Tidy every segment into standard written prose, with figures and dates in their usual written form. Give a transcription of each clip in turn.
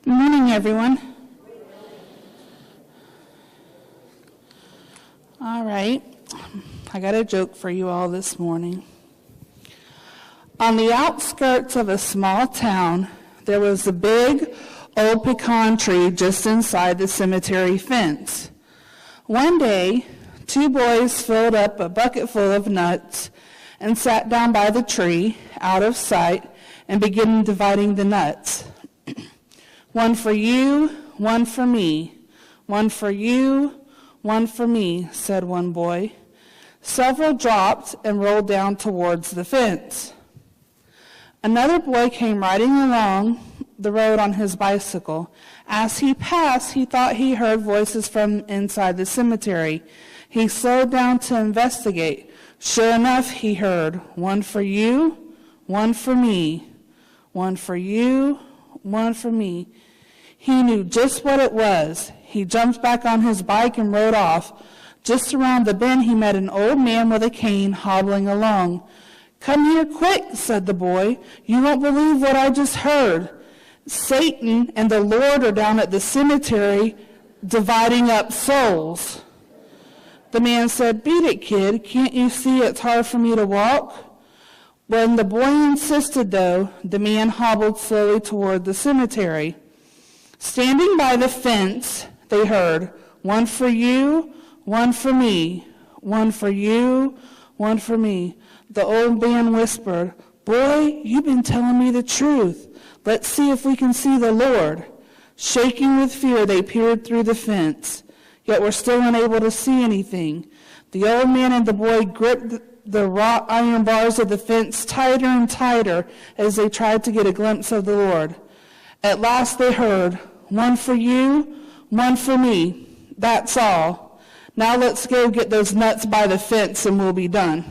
Good morning, everyone. All right, I got a joke for you all this morning. On the outskirts of a small town, there was a big old pecan tree just inside the cemetery fence. One day, two boys filled up a bucket full of nuts and sat down by the tree, out of sight, and began dividing the nuts. One for you, one for me. One for you, one for me, said one boy. Several dropped and rolled down towards the fence. Another boy came riding along the road on his bicycle. As he passed, he thought he heard voices from inside the cemetery. He slowed down to investigate. Sure enough, he heard, one for you, one for me. One for you, one for me. He knew just what it was. He jumped back on his bike and rode off. Just around the bend, he met an old man with a cane hobbling along. Come here quick, said the boy. You won't believe what I just heard. Satan and the Lord are down at the cemetery dividing up souls. The man said, beat it, kid. Can't you see it's hard for me to walk? When the boy insisted, though, the man hobbled slowly toward the cemetery. Standing by the fence, they heard, one for you, one for me, one for you, one for me. The old man whispered, boy, you've been telling me the truth. Let's see if we can see the Lord. Shaking with fear, they peered through the fence, yet were still unable to see anything. The old man and the boy gripped the wrought iron bars of the fence tighter and tighter as they tried to get a glimpse of the Lord. At last they heard, one for you, one for me. That's all. Now let's go get those nuts by the fence and we'll be done.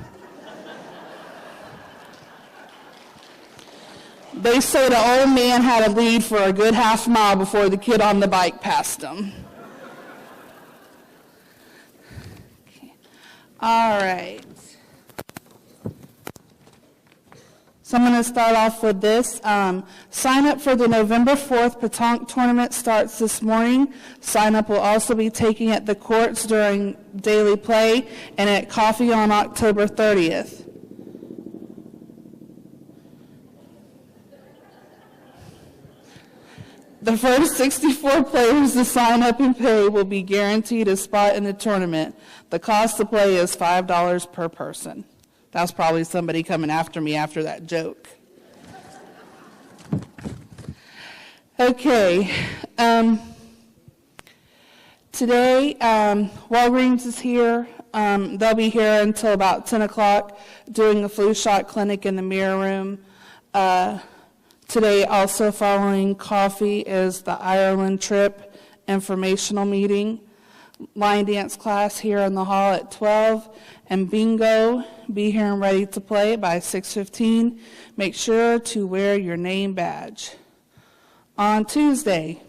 They say the old man had a lead for a good half mile before the kid on the bike passed him. Okay. All right. So I'm going to start off with this. Sign up for the November 4th Petanque Tournament starts this morning. Sign up will also be taken at the courts during daily play and at coffee on October 30th. The first 64 players to sign up and pay will be guaranteed a spot in the tournament. The cost to play is $5 per person. That's probably somebody coming after me after that joke. Okay. Today, Walgreens is here. They'll be here until about 10 o'clock doing a flu shot clinic in the mirror room. Today, also following coffee, is the Ireland trip informational meeting. Line dance class here in the hall at 12, and bingo, be here and ready to play by 6:15. Make sure to wear your name badge. On Tuesday,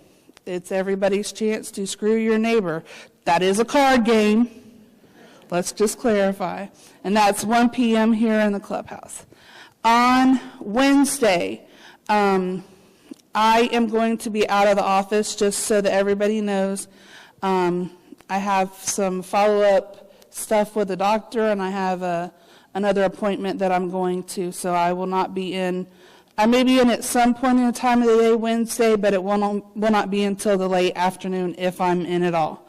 it's everybody's chance to screw your neighbor. That is a card game. Let's just clarify. And that's 1 p.m. here in the clubhouse. On Wednesday, I am going to be out of the office just so that everybody knows. I have some follow-up stuff with the doctor, and I have another appointment that I'm going to, so I will not be in. I may be in at some point in the time of the day Wednesday, but it will not be until the late afternoon if I'm in at all.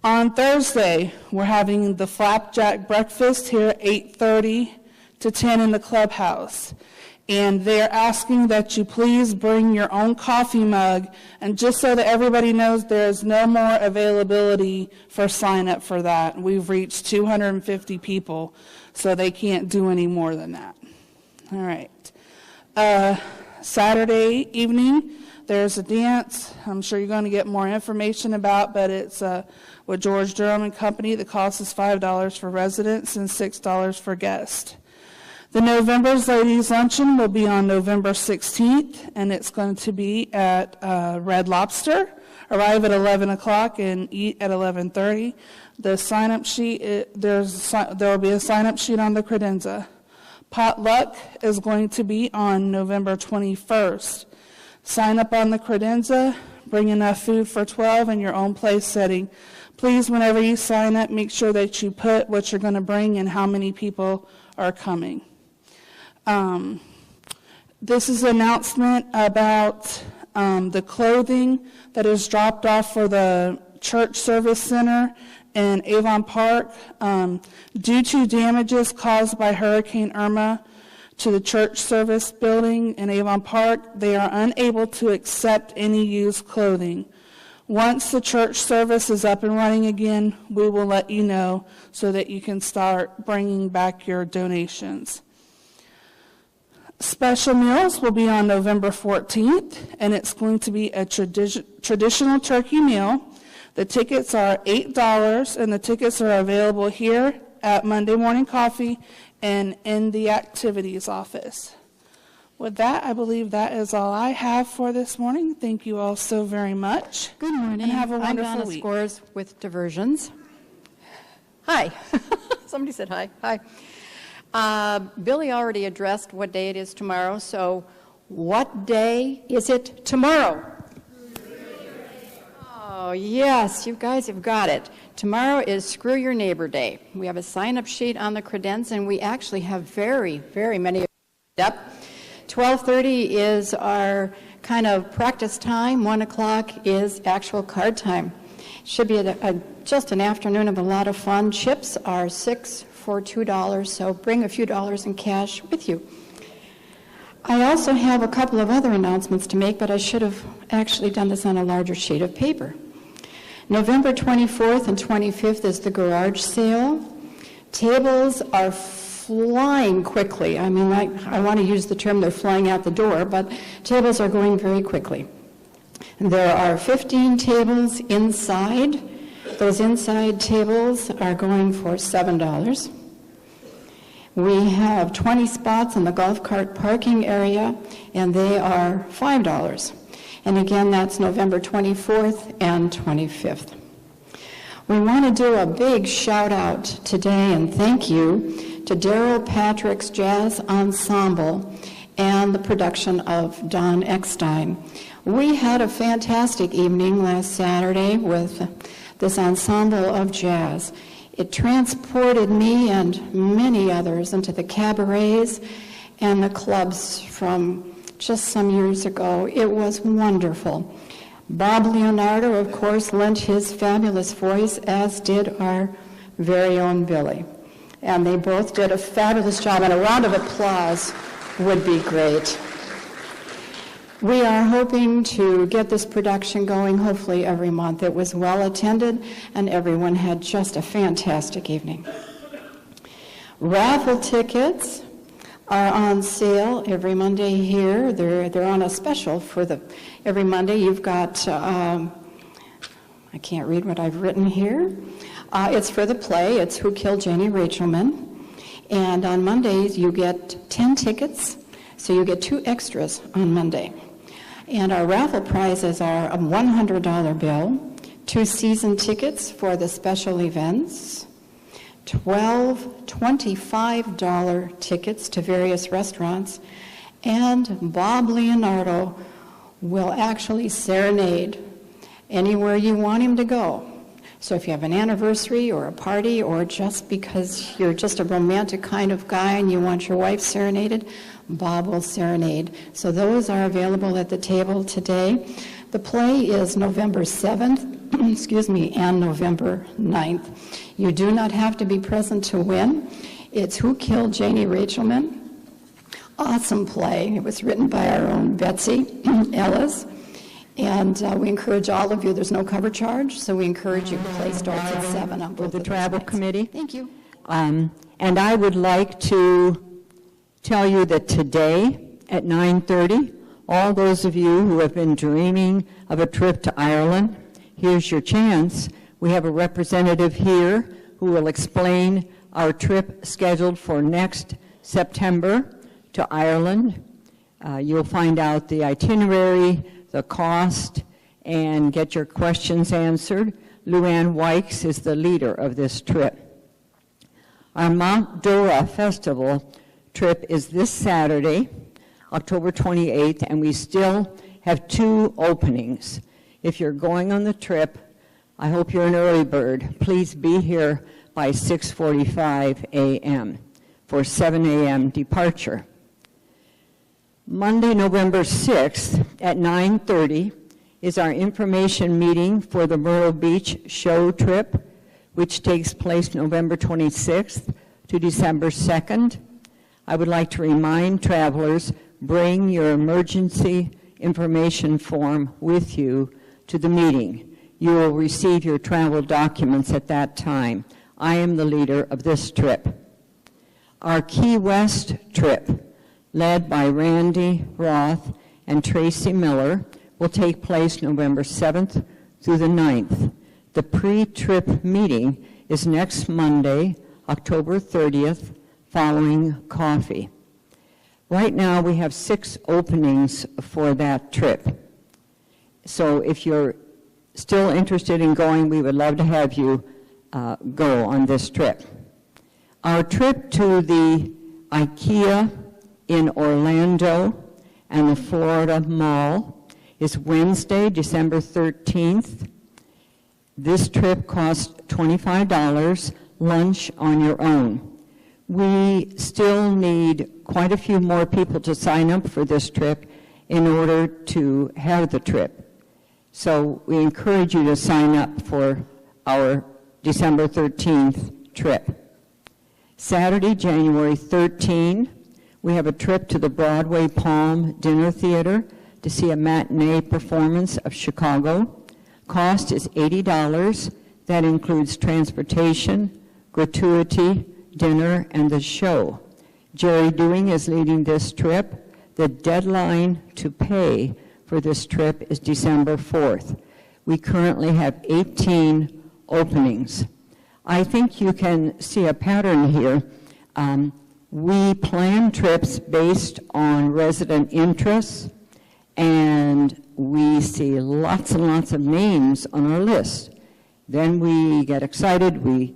On Thursday, we're having the Flapjack Breakfast here at 8:30 to 10 in the clubhouse. And they're asking that you please bring your own coffee mug. And just so that everybody knows, there's no more availability for sign up for that. We've reached 250 people, so they can't do any more than that. All right. Saturday evening, there's a dance. I'm sure you're going to get more information about, but it's with George Durham and Company. The cost is $5 for residents and $6 for guests. The November's Ladies Luncheon will be on November 16th, and it's going to be at Red Lobster. Arrive at 11 o'clock and eat at 11:30. The sign-up sheet, there will be a sign-up sheet on the credenza. Potluck is going to be on November 21st. Sign up on the credenza, bring enough food for 12 in your own place setting. Please, whenever you sign up, make sure that you put what you're going to bring and how many people are coming. This is an announcement about the clothing that is dropped off for the church service center in Avon Park. Due to damages caused by Hurricane Irma to the church service building in Avon Park, they are unable to accept any used clothing. Once the church service is up and running again, we will let you know so that you can start bringing back your donations. Special meals will be on November 14th, and it's going to be a traditional turkey meal. The tickets are $8, and the tickets are available here at Monday Morning Coffee and in the activities office. With that, I believe that is all I have for this morning. Thank you all so very much. Good morning. And have a wonderful I'm Donna week. Scores with Diversions. Hi. Somebody said hi. Hi. Billy already addressed what day it is tomorrow, so what day is it tomorrow? Oh, yes, you guys have got it. Tomorrow is Screw Your Neighbor Day. We have a sign-up sheet on the credenza, and we actually have very, very many up. 12:30 is our kind of practice time. 1 o'clock is actual card time. Should be just an afternoon of a lot of fun. Chips are $6 for $2, so bring a few dollars in cash with you. I also have a couple of other announcements to make, but I should have actually done this on a larger sheet of paper. November 24th and 25th is the garage sale. Tables are flying quickly. I mean, I want to use the term they're flying out the door, but tables are going very quickly. There are 15 tables inside. Those inside tables are going for $7. We have 20 spots in the golf cart parking area, and they are $5. And again, that's November 24th and 25th. We want to do a big shout out today and thank you to Daryl Patrick's Jazz Ensemble and the production of Don Eckstein. We had a fantastic evening last Saturday with this ensemble of jazz. It transported me and many others into the cabarets and the clubs from just some years ago. It was wonderful. Bob Leonardo, of course, lent his fabulous voice, as did our very own Billy. And they both did a fabulous job, and a round of applause would be great. We are hoping to get this production going, hopefully every month. It was well attended, and everyone had just a fantastic evening. Raffle tickets are on sale every Monday here. They're on a special for every Monday. You've got, I can't read what I've written here. It's for the play. It's Who Killed Janie Rachelman. And on Mondays, you get 10 tickets, so you get 2 extras on Monday. And our raffle prizes are a $100 bill, 2 season tickets for the special events, 12 $25 tickets to various restaurants, and Bob Leonardo will actually serenade anywhere you want him to go. So if you have an anniversary or a party, or just because you're just a romantic kind of guy and you want your wife serenaded, Bob will serenade. So those are available at the table today. The play is November 7th, and November 9th. You do not have to be present to win. It's Who Killed Janie Rachelman? Awesome play. It was written by our own Betsy Ellis. And we encourage all of you, there's no cover charge, so we encourage you. Play starts at 7 on both the of those travel nights. committee. Thank you. And I would like to tell you that today at 9:30, all those of you who have been dreaming of a trip to Ireland, here's your chance. We have a representative here who will explain our trip scheduled for next September to Ireland. You'll find out the itinerary, the cost, and get your questions answered. Luann Wykes is the leader of this trip. Our Mount Dora Festival trip is this Saturday, October 28th, and we still have 2 openings. If you're going on the trip, I hope you're an early bird. Please be here by 6:45 a.m. for 7 a.m. departure. Monday, November 6th at 9:30 is our information meeting for the Myrtle Beach show trip, which takes place November 26th to December 2nd. I would like to remind travelers, bring your emergency information form with you to the meeting. You will receive your travel documents at that time. I am the leader of this trip. Our Key West trip, led by Randy Roth and Tracy Miller, will take place November 7th through the 9th. The pre-trip meeting is next Monday, October 30th, following coffee. Right now, we have 6 openings for that trip. So if you're still interested in going, we would love to have you go on this trip. Our trip to the IKEA in Orlando and the Florida Mall is Wednesday, December 13th. This trip costs $25, lunch on your own. We still need quite a few more people to sign up for this trip in order to have the trip. So we encourage you to sign up for our December 13th trip. Saturday, January 13, we have a trip to the Broadway Palm Dinner Theater to see a matinee performance of Chicago. Cost is $80. That includes transportation, gratuity, dinner, and the show. Jerry Dewing is leading this trip. The deadline to pay for this trip is December 4th. We currently have 18 openings. I think you can see a pattern here. We plan trips based on resident interests, and we see lots and lots of names on our list. Then we get excited, we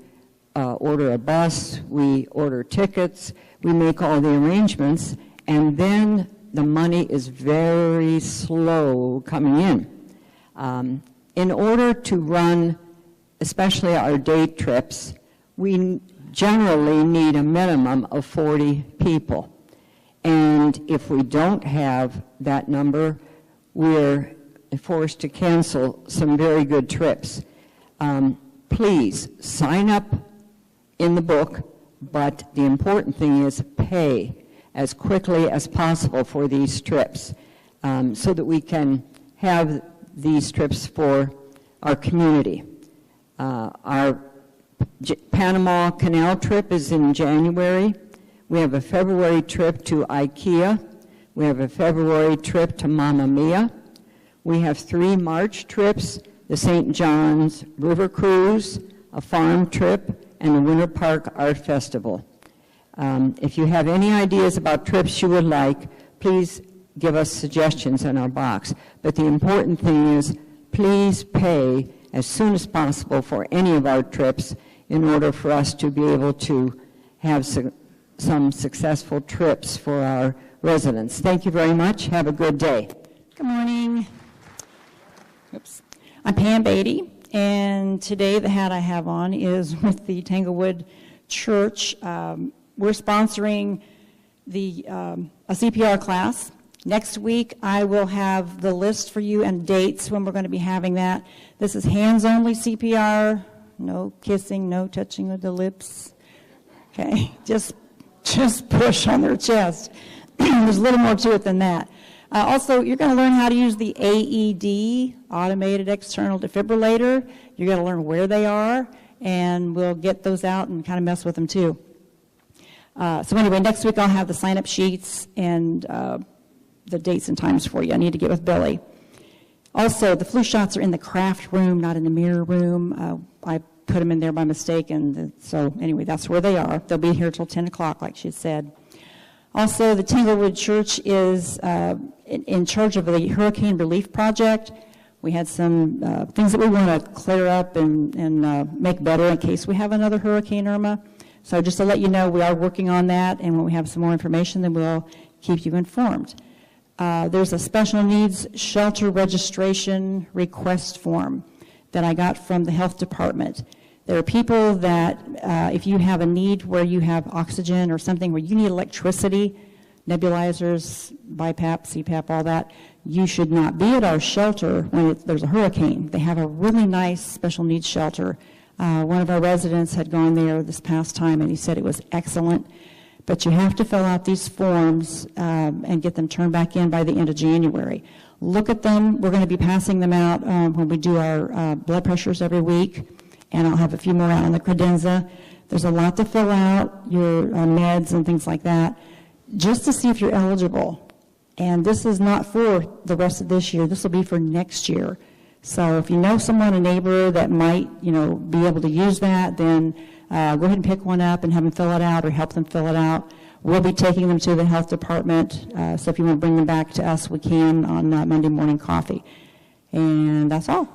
order a bus, we order tickets, we make all the arrangements, and then the money is very slow coming in. In order to run, especially our day trips, we generally need a minimum of 40 people. And if we don't have that number, we're forced to cancel some very good trips. Please sign up in the book, but the important thing is pay as quickly as possible for these trips so that we can have these trips for our community. Our Panama Canal trip is in January. We have a February trip to IKEA. We have a February trip to Mamma Mia. We have 3 March trips, the St. John's River Cruise, a farm trip, and the Winter Park Art Festival. If you have any ideas about trips you would like, please give us suggestions in our box. But the important thing is, please pay as soon as possible for any of our trips in order for us to be able to have some successful trips for our residents. Thank you very much. Have a good day. Good morning. Oops. I'm Pam Beatty, and today the hat I have on is with the Tanglewood Church. We're sponsoring a CPR class. Next week, I will have the list for you and dates when we're going to be having that. This is hands-only CPR, no kissing, no touching of the lips. Okay, just push on their chest. There's a little more to it than that. Also, you're going to learn how to use the AED, Automated External Defibrillator. You're going to learn where they are, and we'll get those out and kind of mess with them too. So anyway, next week I'll have the sign-up sheets and the dates and times for you. I need to get with Billy. Also, the flu shots are in the craft room, not in the mirror room. I put them in there by mistake, and so anyway, that's where they are. They'll be here till 10 o'clock, like she said. Also, the Tanglewood Church is in charge of the Hurricane Relief Project. We had some things that we want to clear up and make better in case we have another Hurricane Irma. So just to let you know, we are working on that, and when we have some more information, then we'll keep you informed. there's a special needs shelter registration request form that I got from the health department. There are people that, if you have a need where you have oxygen or something where you need electricity, nebulizers, BiPAP, CPAP, all that, you should not be at our shelter when there's a hurricane. They have a really nice special needs shelter. One of our residents had gone there this past time, and he said it was excellent. But you have to fill out these forms and get them turned back in by the end of January. Look at them. We're going to be passing them out when we do our blood pressures every week, and I'll have a few more out on the credenza. There's a lot to fill out, your meds and things like that, just to see if you're eligible. And this is not for the rest of this year. This will be for next year. So if you know someone, a neighbor that might, be able to use that, then go ahead and pick one up and have them fill it out or help them fill it out. We'll be taking them to the health department, so if you want to bring them back to us, we can on Monday morning coffee. And that's all.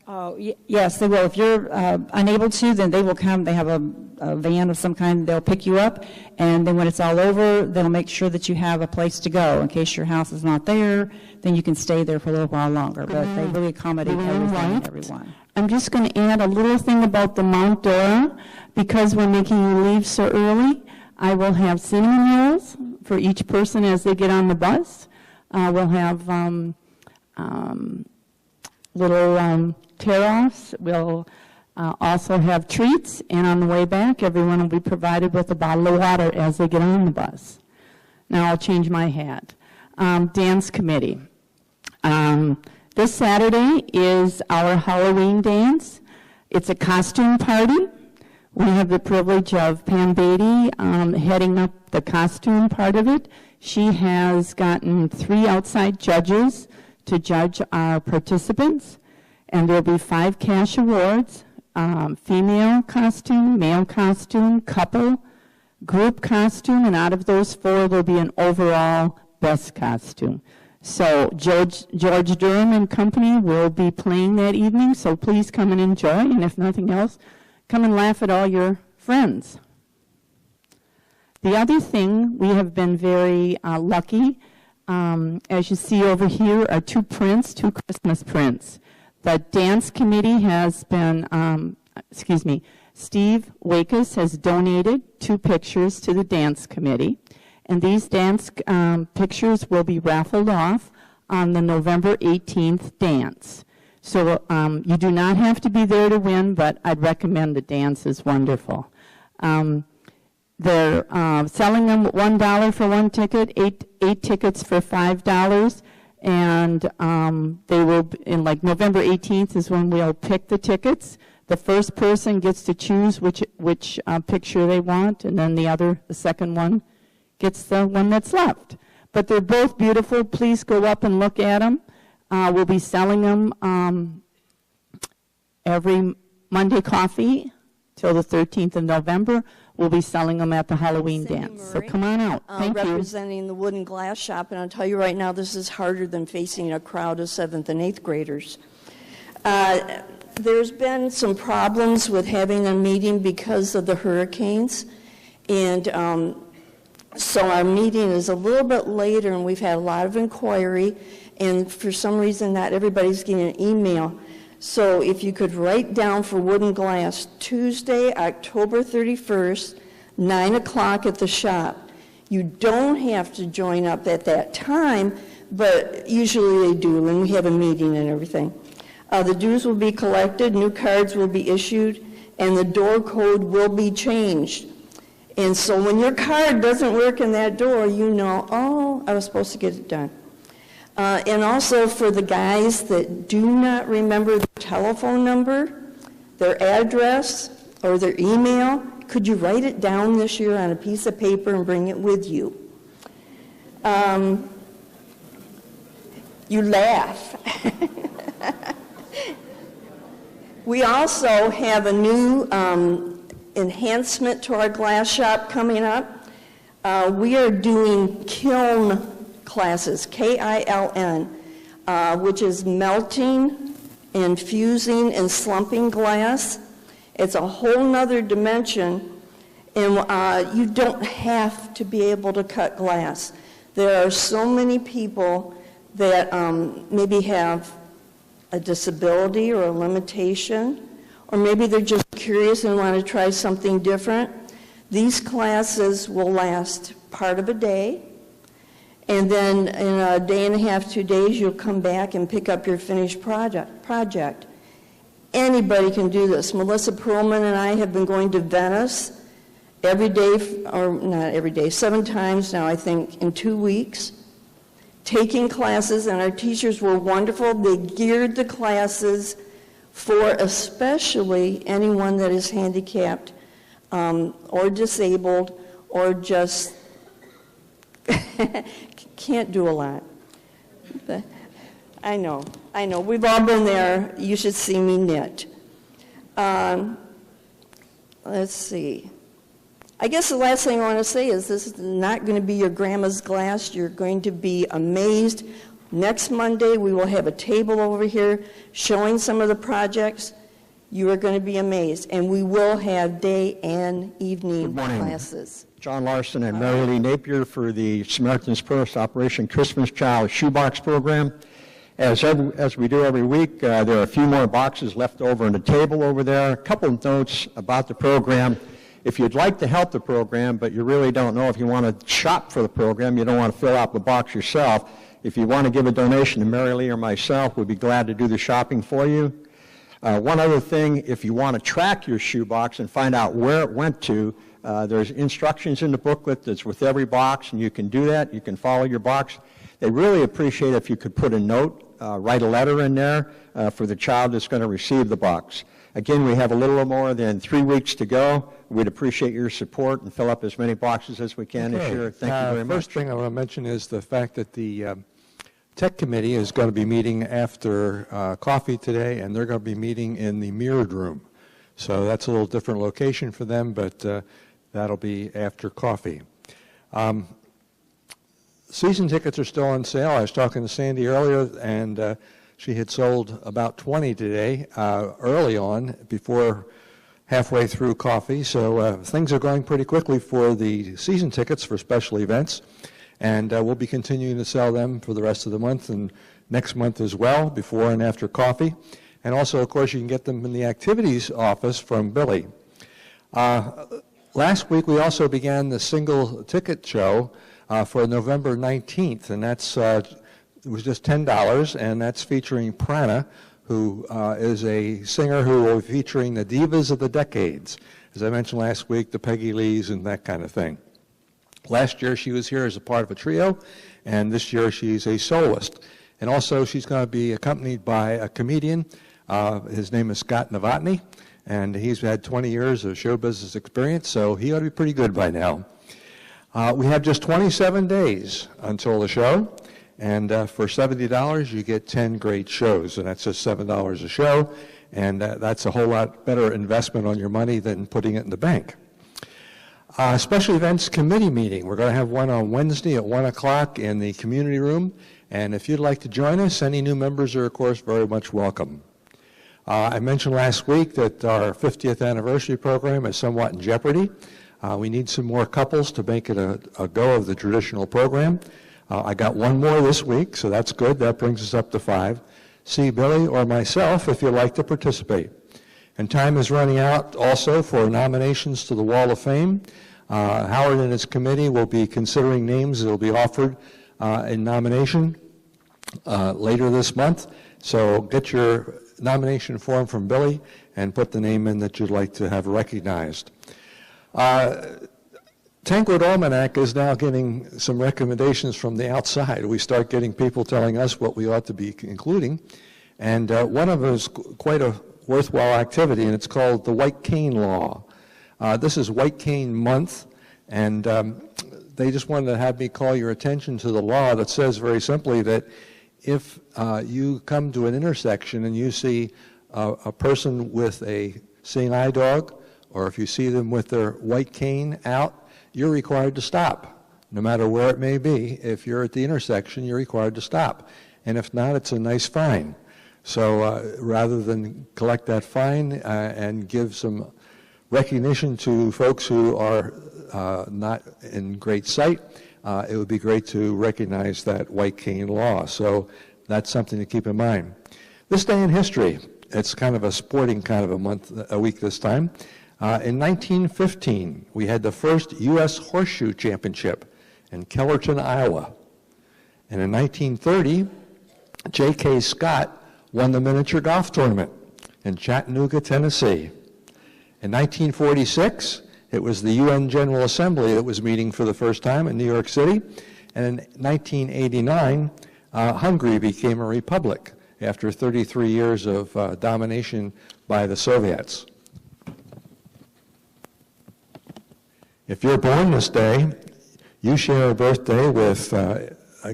Oh, yes, they will. If you're unable to, then they will come. They have a van of some kind. They'll pick you up, and then when it's all over, they'll make sure that you have a place to go. In case your house is not there, then you can stay there for a little while longer. But they really accommodate everything and everyone. I'm just going to add a little thing about the Mount Dora. Because we're making you leave so early, I will have cinnamon rolls for each person as they get on the bus. We'll have little tear-offs. We'll also have treats, and on the way back, everyone will be provided with a bottle of water as they get on the bus. Now I'll change my hat. Dance committee. This Saturday is our Halloween dance. It's a costume party. We have the privilege of Pam Beatty heading up the costume part of it. She has gotten 3 outside judges to judge our participants, and there'll be 5 cash awards, female costume, male costume, couple, group costume, and out of those 4, there'll be an overall best costume. So George Durham and company will be playing that evening, so please come and enjoy, and if nothing else, come and laugh at all your friends. The other thing, we have been very lucky. As you see over here are 2 prints, 2 Christmas prints. The dance committee has been, Steve Wakus has donated 2 pictures to the dance committee. And these dance pictures will be raffled off on the November 18th dance. So you do not have to be there to win, but I'd recommend the dance is wonderful. They're selling them $1 for 1 ticket, 8 tickets for $5, and they will, in like November 18th is when we'll pick the tickets. The first person gets to choose which picture they want, and then the second one gets the one that's left. But they're both beautiful. Please go up and look at them. We'll be selling them every Monday coffee till the 13th of November. We'll be selling them at the Halloween dance. So come on out. Thank you. Representing the Wood and Glass Shop, and I'll tell you right now, this is harder than facing a crowd of 7th and 8th graders. There's been some problems with having a meeting because of the hurricanes, and so our meeting is a little bit later, and we've had a lot of inquiry, and for some reason not everybody's getting an email. So if you could write down for Wood and Glass, Tuesday, October 31st, 9 o'clock at the shop. You don't have to join up at that time, but usually they do, and we have a meeting and everything. The dues will be collected, new cards will be issued, and the door code will be changed. And so when your card doesn't work in that door, you know, oh, I was supposed to get it done. And also for the guys that do not remember their telephone number, their address, or their email, could you write it down this year on a piece of paper and bring it with you? You laugh. We also have a new enhancement to our glass shop coming up. We are doing kiln classes, K-I-L-N, which is melting and fusing and slumping glass. It's a whole nother dimension, and you don't have to be able to cut glass. There are so many people that maybe have a disability or a limitation, or maybe they're just curious and want to try something different. These classes will last part of a day, and then in a day and a half, 2 days, you'll come back and pick up your finished project. Anybody can do this. Melissa Perlman and I have been going to Venice every day, or not every day, 7 times now, I think, in 2 weeks, taking classes, and our teachers were wonderful. They geared the classes for especially anyone that is handicapped or disabled or just can't do a lot. But I know. We've all been there. You should see me knit. Let's see. I guess the last thing I want to say is this is not going to be your grandma's glass. You're going to be amazed. Next Monday, we will have a table over here showing some of the projects. You are going to be amazed. And we will have day and evening classes. John Larson and Mary Lee Napier for the Samaritan's Purse Operation Christmas Child Shoebox Program. As we do every week, there are a few more boxes left over on the table over there. A couple of notes about the program. If you'd like to help the program, but you really don't know if you want to shop for the program, you don't want to fill out the box yourself, if you want to give a donation to Mary Lee or myself, we'd be glad to do the shopping for you. One other thing, if you want to track your shoebox and find out where it went to, there's instructions in the booklet that's with every box, and you can do that. You can follow your box. They really appreciate if you could put a note, write a letter in there for the child that's going to receive the box. Again, we have a little more than 3 weeks to go. We'd appreciate your support and fill up as many boxes as we can this year. Thank you very much. First thing I want to mention is the fact that the Tech Committee is going to be meeting after coffee today, and they're going to be meeting in the mirrored room. So that's a little different location for them, but that'll be after coffee. Season tickets are still on sale. I was talking to Sandy earlier, and she had sold about 20 today, early on, before halfway through coffee. So things are going pretty quickly for the season tickets for special events. And we'll be continuing to sell them for the rest of the month and next month as well, before and after coffee. And also, of course, you can get them in the activities office from Billy. Last week, we also began the single ticket show for November 19th, and that's it was just $10, and that's featuring Prana, who is a singer who will be featuring the divas of the decades. As I mentioned last week, the Peggy Lees and that kind of thing. Last year, she was here as a part of a trio, and this year she's a soloist. And also, she's going to be accompanied by a comedian. His name is Scott Novotny, and he's had 20 years of show business experience, so he ought to be pretty good by now. We have just 27 days until the show, and for $70, you get 10 great shows, and that's just $7 a show, and that's a whole lot better investment on your money than putting it in the bank. Special Events Committee meeting. We're going to have one on Wednesday at 1 o'clock in the community room, and if you'd like to join us, any new members are, of course, very much welcome. I mentioned last week that our 50th anniversary program is somewhat in jeopardy. We need some more couples to make it a go of the traditional program. I got one more this week, so that's good. That brings us up to 5. See Billy or myself if you'd like to participate. And time is running out also for nominations to the Wall of Fame. Howard and his committee will be considering names that will be offered in nomination later this month. So get your nomination form from Billy and put the name in that you'd like to have recognized. Tanglewood Almanac is now getting some recommendations from the outside. We start getting people telling us what we ought to be including. And one of them is quite a worthwhile activity, and it's called the White Cane Law. This is White Cane Month, and they just wanted to have me call your attention to the law that says very simply that if you come to an intersection and you see a person with a seeing eye dog, or if you see them with their white cane out, you're required to stop, no matter where it may be. If you're at the intersection, you're required to stop. And if not, it's a nice fine. So rather than collect that fine and give some recognition to folks who are not in great sight, it would be great to recognize that white cane law. So that's something to keep in mind. This day in history, it's kind of a sporting kind of a week this time. In 1915, we had the first U.S. Horseshoe Championship in Kellerton, Iowa. And in 1930, J.K. Scott won the miniature golf tournament in Chattanooga, Tennessee. In 1946, it was the UN General Assembly that was meeting for the first time in New York City. And in 1989, Hungary became a republic after 33 years of domination by the Soviets. If you're born this day, you share a birthday with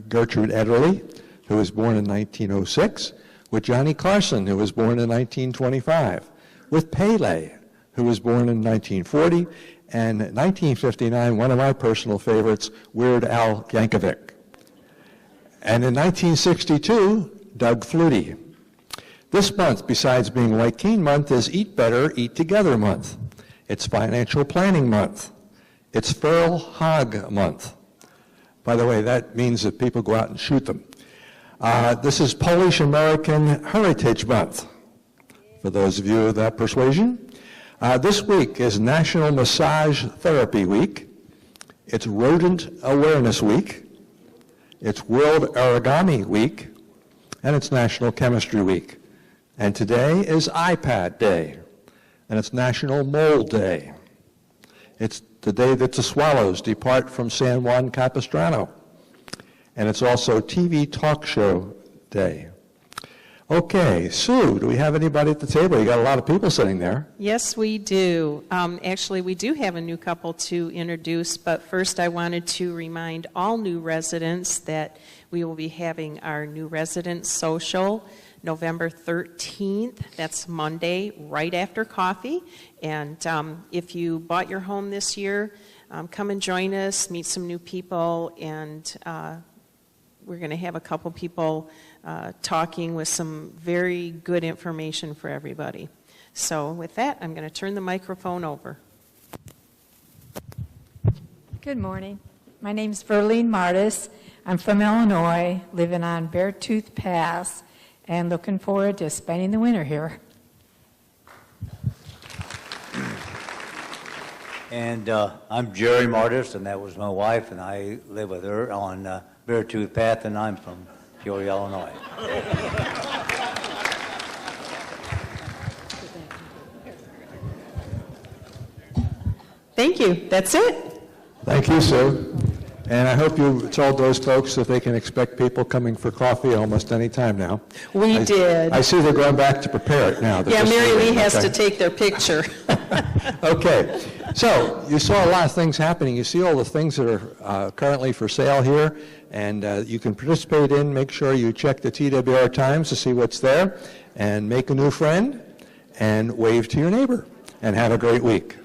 Gertrude Ederle, who was born in 1906, with Johnny Carson, who was born in 1925, with Pele, who was born in 1940, and 1959, one of my personal favorites, Weird Al Yankovic. And in 1962, Doug Flutie. This month, besides being White Cane Month, is Eat Better, Eat Together Month. It's Financial Planning Month. It's Feral Hog Month. By the way, that means that people go out and shoot them. This is Polish American Heritage Month, for those of you of that persuasion. This week is National Massage Therapy Week. It's Rodent Awareness Week. It's World Origami Week. And it's National Chemistry Week. And today is iPad Day. And it's National Mole Day. It's the day that the swallows depart from San Juan Capistrano. And it's also TV Talk Show Day. Okay, Sue, do we have anybody at the table? You got a lot of people sitting there. Yes, we do. Actually, we do have a new couple to introduce, but first I wanted to remind all new residents that we will be having our new resident social November 13th. That's Monday, right after coffee. And if you bought your home this year, come and join us, meet some new people, and we're going to have a couple people talking with some very good information for everybody. So with that, I'm going to turn the microphone over. Good morning. My name's Verlene Martis. I'm from Illinois, living on Beartooth Pass, and looking forward to spending the winter here. And I'm Jerry Martis, and that was my wife, and I live with her on Beartooth Path, and I'm from Peoria, Illinois. Thank you. That's it. Thank you, Sue. And I hope you told those folks that they can expect people coming for coffee almost any time now. We did. I see they're going back to prepare it now. Yeah, Mary Lee has to take their picture. Okay. So you saw a lot of things happening. You see all the things that are currently for sale here, and you can participate in. Make sure you check the TWR Times to see what's there, and make a new friend, and wave to your neighbor, and have a great week.